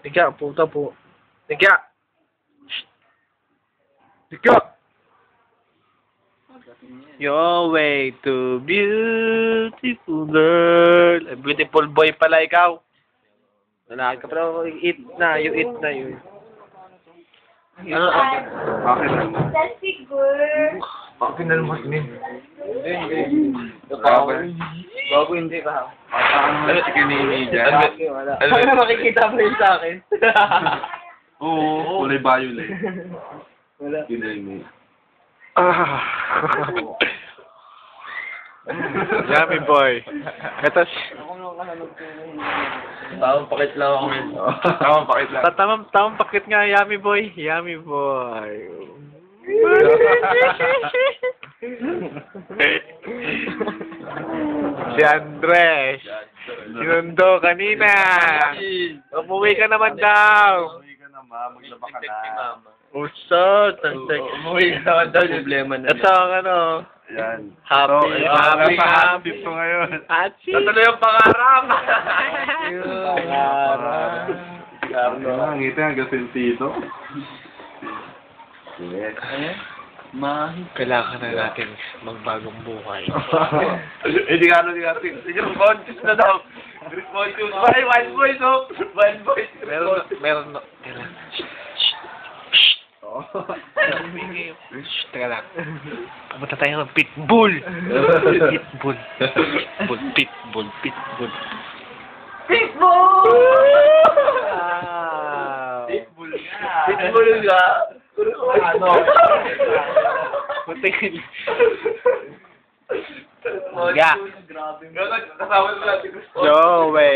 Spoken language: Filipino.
Tiga, puta po. Tiga! Tiga! Your way to beautiful girl. A beautiful boy pala ikaw. Lalaki ka pero eat na, you eat na yun. Ano? Okay na. That's good. Okay na naman yun. Bago hindi pa. Ano si Kinini dyan? Ano makikita mo yun sa akin? Oo, kulay violet. Wala. Kinini. Yummy boy. Ito Tamang pakit lang ako. Tamang pakit lang. tamang pakit nga, yummy boy. Yummy boy. Si Andres. Sinundo kanina. Umuwi ka naman daw. Uwi ka na, ma. Maglaba ka na. Usot. Umuwi ka naman daw, problema na. Ito ang ano. Yan. Happy. Ito ngayon. Happy. Natuloy yung pangarap! Ang ngiti hanggang sentito. Yes. Kailangan na natin magbagong buhay. Hindi ka natin. Responses na daw. Responses. One voice, oh. One voice. Meron. Teka lang. Pumunta tayo ng pitbull. Pitbull. Pitbull. Pitbull nga! Ano? Puting. Grabe. Kasama mo natin. No way.